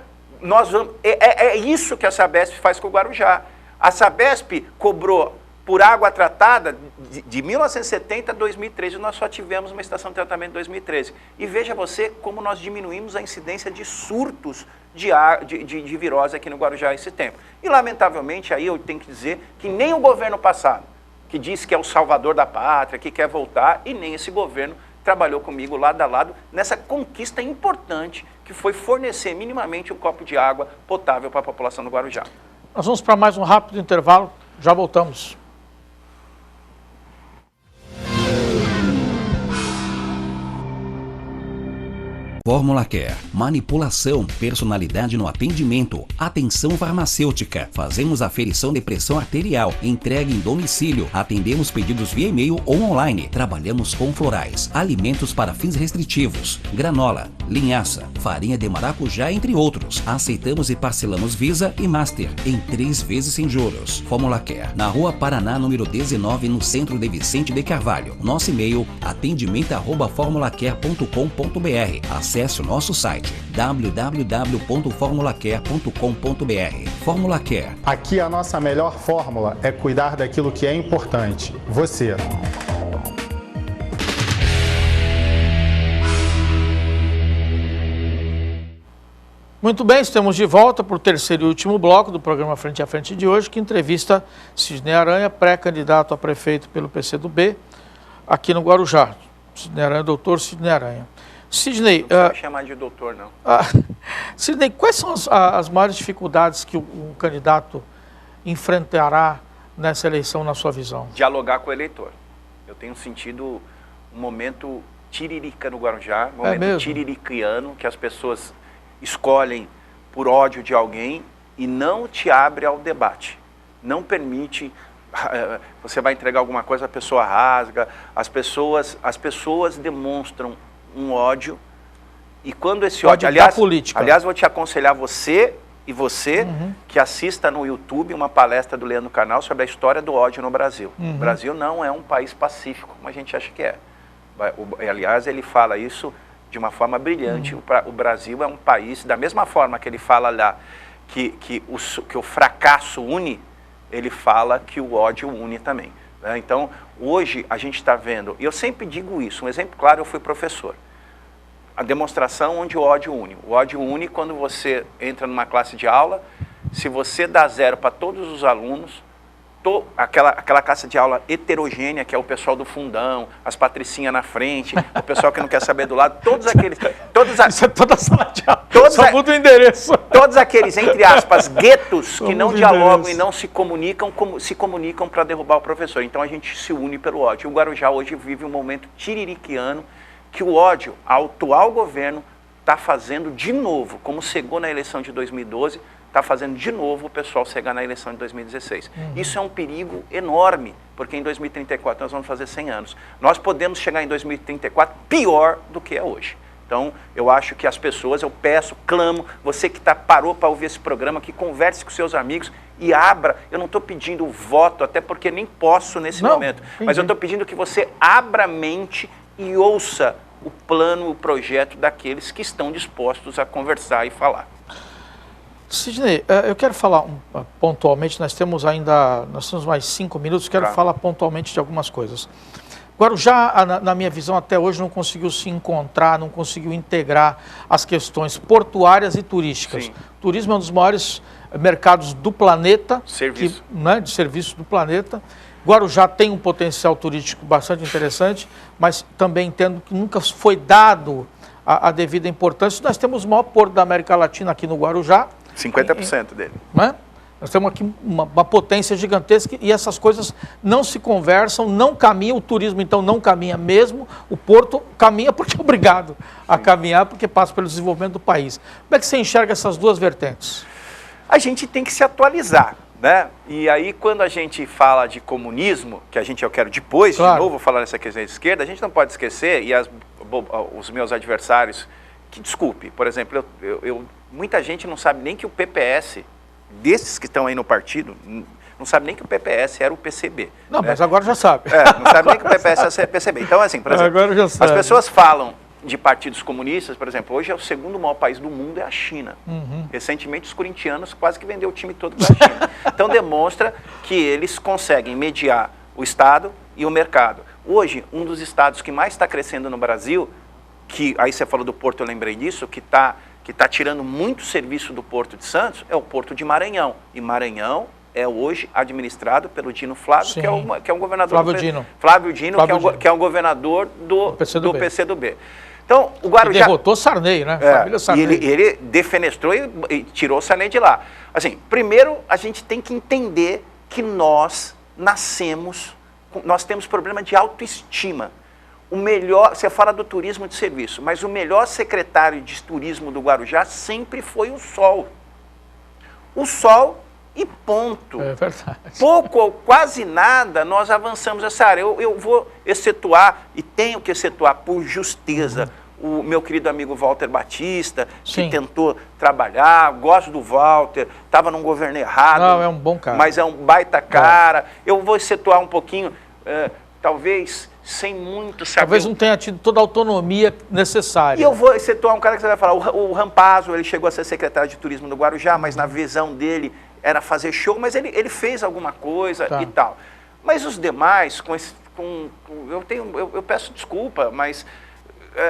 é isso que a Sabesp faz com o Guarujá. A Sabesp cobrou por água tratada de 1970 a 2013, nós só tivemos uma estação de tratamento em 2013. E veja você como nós diminuímos a incidência de surtos de virose aqui no Guarujá esse tempo. E, lamentavelmente, aí eu tenho que dizer que nem o governo passado, que disse que é o salvador da pátria, que quer voltar, e nem esse governo trabalhou comigo lado a lado nessa conquista importante que foi fornecer minimamente um copo de água potável para a população do Guarujá. Nós vamos para mais um rápido intervalo, já voltamos. Fórmula Care, manipulação, personalidade no atendimento, atenção farmacêutica. Fazemos aferição de pressão arterial, entregue em domicílio, atendemos pedidos via e-mail ou online. Trabalhamos com florais, alimentos para fins restritivos, granola, linhaça, farinha de maracujá, entre outros. Aceitamos e parcelamos Visa e Master em 3 vezes sem juros. Fórmula Care, na Rua Paraná, número 19, no centro de Vicente de Carvalho. Nosso e-mail, atendimento@formulacare.com.br. Acesse o nosso site www.formulacare.com.br. Fórmula Care. Aqui a nossa melhor fórmula é cuidar daquilo que é importante, você. Muito bem, estamos de volta para o terceiro e último bloco do programa Frente a Frente de hoje, que entrevista Sidney Aranha, pré-candidato a prefeito pelo PCdoB, aqui no Guarujá. Sidney Aranha, doutor Sidney Aranha. Sidney, não precisa chamar de doutor, não. Sidney, quais são as maiores dificuldades que um candidato enfrentará nessa eleição, na sua visão? Dialogar com o eleitor. Eu tenho sentido um momento tiririca no Guarujá, um momento tiririquiano, que as pessoas escolhem por ódio de alguém e não te abre ao debate. Não permite, você vai entregar alguma coisa, a pessoa rasga, as pessoas demonstram um ódio, e quando esse ódio, aliás, vou te aconselhar você que assista no YouTube uma palestra do Leandro Carnal sobre a história do ódio no Brasil. O Brasil não é um país pacífico, como a gente acha que é. Aliás, ele fala isso de uma forma brilhante. O Brasil é um país, da mesma forma que ele fala lá que o fracasso une, ele fala que o ódio une também. Então, hoje a gente está vendo, e eu sempre digo isso, um exemplo claro, eu fui professor. A demonstração onde o ódio une. O ódio une quando você entra numa classe de aula, se você dá 0 para todos os alunos, aquela classe de aula heterogênea, que é o pessoal do fundão, as patricinhas na frente, o pessoal que não quer saber do lado, todos aqueles... Isso é toda a sala de aula, só muda o endereço. Todos aqueles, entre aspas, guetos que não dialogam e não se comunicam para derrubar o professor. Então a gente se une pelo ódio. O Guarujá hoje vive um momento tiririquiano, que o ódio ao atual governo está fazendo de novo, como cegou na eleição de 2012, está fazendo de novo o pessoal cegar na eleição de 2016. Isso é um perigo enorme, porque em 2034 nós vamos fazer 100 anos. Nós podemos chegar em 2034 pior do que é hoje. Então, eu acho que as pessoas, eu peço, clamo, você que parou para ouvir esse programa, que converse com seus amigos e abra. Eu não estou pedindo voto, até porque nem posso nesse momento, mas eu estou pedindo que você abra a mente e ouça o plano, o projeto daqueles que estão dispostos a conversar e falar. Sidney, eu quero falar pontualmente, nós temos mais 5 minutos, quero falar pontualmente de algumas coisas. Guarujá, na minha visão, até hoje não conseguiu se encontrar, não conseguiu integrar as questões portuárias e turísticas. Sim. O turismo é um dos maiores mercados do planeta, de serviços do planeta. Guarujá tem um potencial turístico bastante interessante, mas também entendo que nunca foi dado a devida importância. Nós temos o maior porto da América Latina aqui no Guarujá. 50% dele. Né? Nós temos aqui uma potência gigantesca e essas coisas não se conversam, não caminham. O turismo, então, não caminha mesmo. O porto caminha porque é obrigado a caminhar, porque passa pelo desenvolvimento do país. Como é que você enxerga essas duas vertentes? A gente tem que se atualizar, né? E aí, quando a gente fala de comunismo, que eu quero depois, de novo, falar nessa questão de esquerda, a gente não pode esquecer, e os meus adversários, que desculpe, por exemplo, muita gente não sabe nem que o PPS, desses que estão aí no partido, não sabe nem que o PPS era o PCB. Não, né? Mas agora já sabe. Não sabe nem que o PPS era o PCB. Então, assim, por exemplo, agora já sabe. As pessoas falam de partidos comunistas, por exemplo, hoje é o segundo maior país do mundo, é a China. Recentemente, os corintianos quase que vendeu o time todo para a China. Então, demonstra que eles conseguem mediar o Estado e o mercado. Hoje, um dos estados que mais está crescendo no Brasil, que aí você falou do Porto, eu lembrei disso, que está tirando muito serviço do Porto de Santos, é o Porto de Maranhão. E Maranhão é hoje administrado pelo Dino Flávio, que é um governador... Flávio Dino, que é um governador do PCdoB. Então, o Guarujá... Que derrotou Sarney, né? Família Sarney. E ele defenestrou e tirou o Sarney de lá. Assim, primeiro, a gente tem que entender que nós temos problema de autoestima. o melhor, você fala do turismo de serviço, mas o melhor secretário de turismo do Guarujá sempre foi o Sol. O Sol e ponto. É verdade. Pouco ou quase nada nós avançamos essa área. Eu vou excetuar, e tenho que excetuar por justeza, o meu querido amigo Walter Batista, Sim. que tentou trabalhar, gosto do Walter, estava num governo errado. Não, é um bom cara. Mas é um baita cara. Eu vou excetuar um pouquinho, talvez sem muito saber. Talvez não tenha tido toda a autonomia necessária. E eu vou excetuar um cara que você vai falar, o Rampazzo, ele chegou a ser secretário de turismo do Guarujá, mas na visão dele era fazer show, mas ele fez alguma coisa e tal. Mas os demais, eu peço desculpa, mas,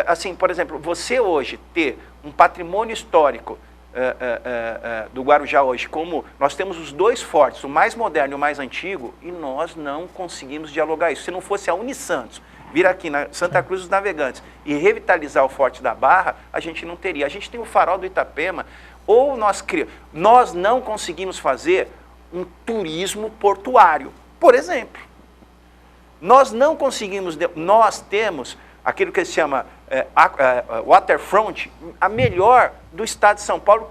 assim, por exemplo, você hoje ter um patrimônio histórico do Guarujá hoje, como nós temos os dois fortes, o mais moderno e o mais antigo, e nós não conseguimos dialogar isso. Se não fosse a Unisantos vir aqui na Santa Cruz dos Navegantes e revitalizar o Forte da Barra, a gente não teria. A gente tem o Farol do Itapema, ou nós não conseguimos fazer um turismo portuário, por exemplo. Nós não conseguimos, nós temos aquilo que se chama waterfront, a melhor do estado de São Paulo,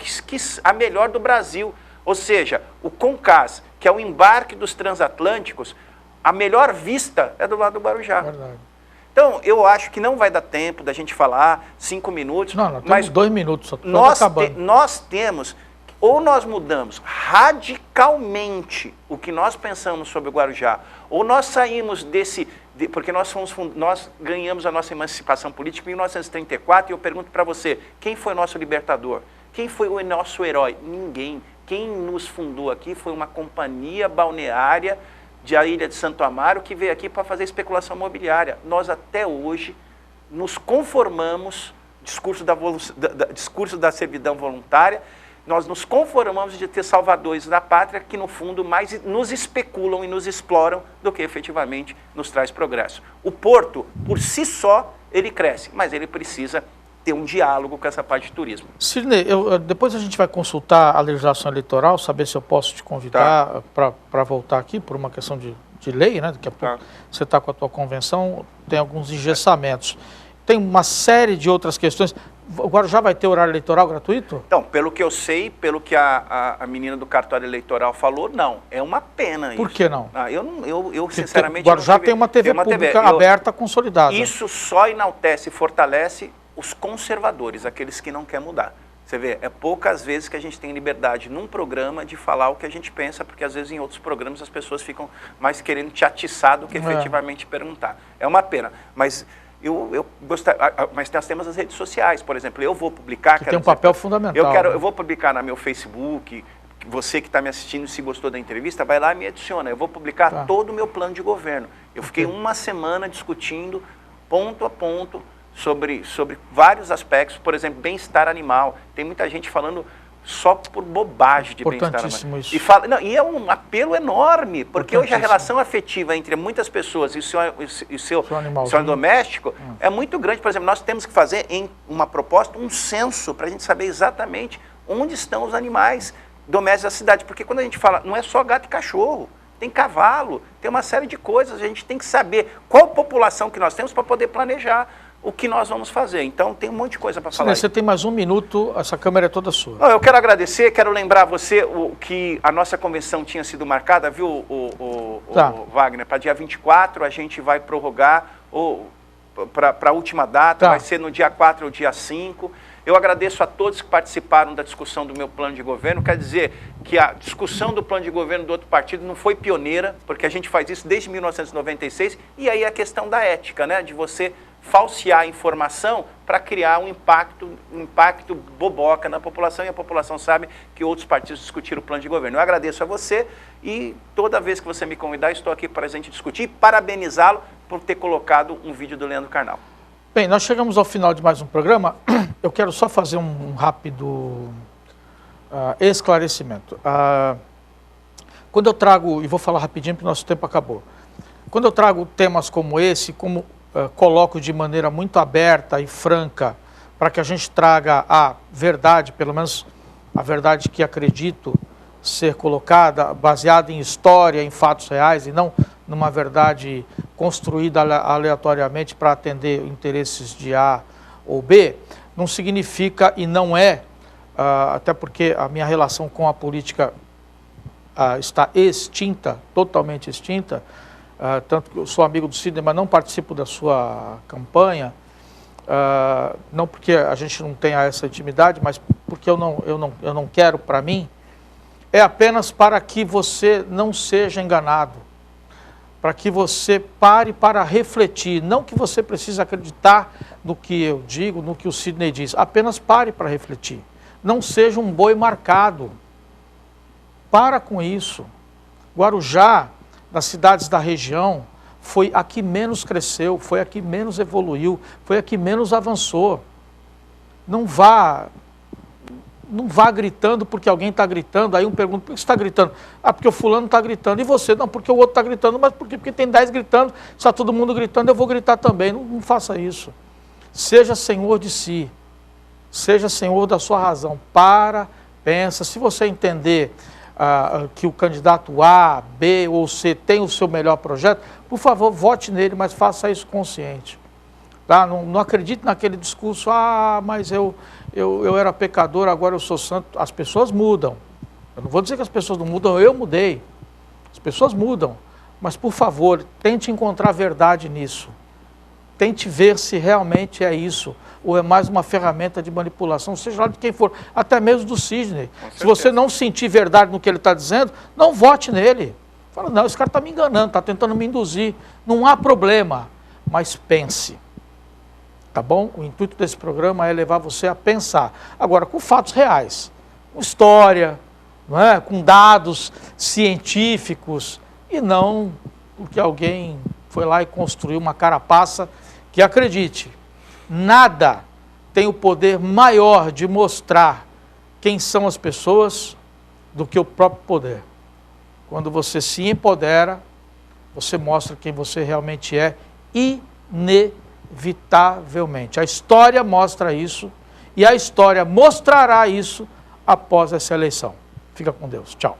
a melhor do Brasil. Ou seja, o Concas, que é o embarque dos transatlânticos, a melhor vista é do lado do Guarujá. Verdade. Então, eu acho que não vai dar tempo da gente falar 5 minutos. Não, nós temos mas 2 minutos, só nós temos, ou nós mudamos radicalmente o que nós pensamos sobre o Guarujá, ou nós saímos porque nós ganhamos a nossa emancipação política em 1934, e eu pergunto para você, quem foi nosso libertador? Quem foi o nosso herói? Ninguém. Quem nos fundou aqui foi uma companhia balneária da Ilha de Santo Amaro, que veio aqui para fazer especulação imobiliária. Nós até hoje nos conformamos, discurso da servidão voluntária, nós nos conformamos de ter salvadores da pátria que, no fundo, mais nos especulam e nos exploram do que efetivamente nos traz progresso. O porto, por si só, ele cresce, mas ele precisa ter um diálogo com essa parte de turismo. Sidney, depois a gente vai consultar a legislação eleitoral, saber se eu posso te convidar para voltar aqui por uma questão de lei, né? Daqui a pouco você está com a tua convenção, tem alguns engessamentos. Tem uma série de outras questões. O Guarujá vai ter horário eleitoral gratuito? Então, pelo que eu sei, pelo que a menina do cartório eleitoral falou, não. É uma pena isso. Por que não? Eu sinceramente... O Guarujá tem uma TV pública aberta, consolidada. Isso só enaltece e fortalece os conservadores, aqueles que não querem mudar. Você vê, é poucas vezes que a gente tem liberdade num programa de falar o que a gente pensa, porque às vezes em outros programas as pessoas ficam mais querendo te atiçar do que efetivamente perguntar. É uma pena, mas eu gostaria, mas nós temos as redes sociais, por exemplo, eu vou publicar... Que tem um papel fundamental. Eu vou publicar no meu Facebook, você que está me assistindo, se gostou da entrevista, vai lá e me adiciona, eu vou publicar todo o meu plano de governo. Eu fiquei uma semana discutindo, ponto a ponto, sobre vários aspectos, por exemplo, bem-estar animal. Tem muita gente falando só por bobagem de bem-estar animal. Isso. E é um apelo enorme, porque hoje a relação afetiva entre muitas pessoas e o seu doméstico é muito grande. Por exemplo, nós temos que fazer em uma proposta um censo para a gente saber exatamente onde estão os animais domésticos da cidade. Porque quando a gente fala, não é só gato e cachorro, tem cavalo, tem uma série de coisas. A gente tem que saber qual população que nós temos para poder planejar o que nós vamos fazer. Então, tem um monte de coisa para falar. Você tem mais 1 minuto, essa câmera é toda sua. Eu quero agradecer, quero lembrar você que a nossa convenção tinha sido marcada, viu, Wagner? Para dia 24, a gente vai prorrogar para a última data, vai ser no dia 4 ou dia 5. Eu agradeço a todos que participaram da discussão do meu plano de governo. Quer dizer que a discussão do plano de governo do outro partido não foi pioneira, porque a gente faz isso desde 1996, e aí a questão da ética, né, de você falsear a informação para criar um impacto boboca na população, e a população sabe que outros partidos discutiram o plano de governo. Eu agradeço a você e toda vez que você me convidar, estou aqui para a gente discutir e parabenizá-lo por ter colocado um vídeo do Leandro Carnal. Bem, nós chegamos ao final de mais um programa. Eu quero só fazer um rápido esclarecimento. Quando eu trago, e vou falar rapidinho porque nosso tempo acabou, quando eu trago temas como esse, coloco de maneira muito aberta e franca, para que a gente traga a verdade, pelo menos a verdade que acredito ser colocada, baseada em história, em fatos reais, e não numa verdade construída aleatoriamente para atender interesses de A ou B, não significa e não é, até porque a minha relação com a política está extinta, totalmente extinta, tanto que eu sou amigo do Sidney, mas não participo da sua campanha, não porque a gente não tenha essa intimidade, mas porque eu não quero para mim, é apenas para que você não seja enganado, para que você pare para refletir, não que você precise acreditar no que eu digo, no que o Sidney diz, apenas pare para refletir. Não seja um boi marcado. Para com isso. Guarujá, das cidades da região, foi a que menos cresceu, foi a que menos evoluiu, foi a que menos avançou. Não vá gritando porque alguém está gritando, aí um pergunta, por que você está gritando? Porque o fulano está gritando, e você? Não, porque o outro está gritando, mas por quê? Porque tem 10 gritando, se está todo mundo gritando, eu vou gritar também. Não faça isso. Seja senhor de si, seja senhor da sua razão. Pensa, se você entender que o candidato A, B ou C tem o seu melhor projeto, por favor, vote nele, mas faça isso consciente. Tá? Não acredite naquele discurso, mas eu era pecador, agora eu sou santo. As pessoas mudam. Eu não vou dizer que as pessoas não mudam, eu mudei. As pessoas mudam. Mas, por favor, tente encontrar verdade nisso. Tente ver se realmente é isso, ou é mais uma ferramenta de manipulação, seja lá de quem for, até mesmo do Sidney. Se você não sentir verdade no que ele está dizendo, não vote nele. Fala, não, esse cara está me enganando, está tentando me induzir. Não há problema, mas pense. Tá bom? O intuito desse programa é levar você a pensar. Agora, com fatos reais, com história, não é? Com dados científicos, e não porque alguém foi lá e construiu uma carapaça que, acredite, nada tem o poder maior de mostrar quem são as pessoas do que o próprio poder. Quando você se empodera, você mostra quem você realmente é, inevitavelmente. A história mostra isso e a história mostrará isso após essa eleição. Fica com Deus. Tchau.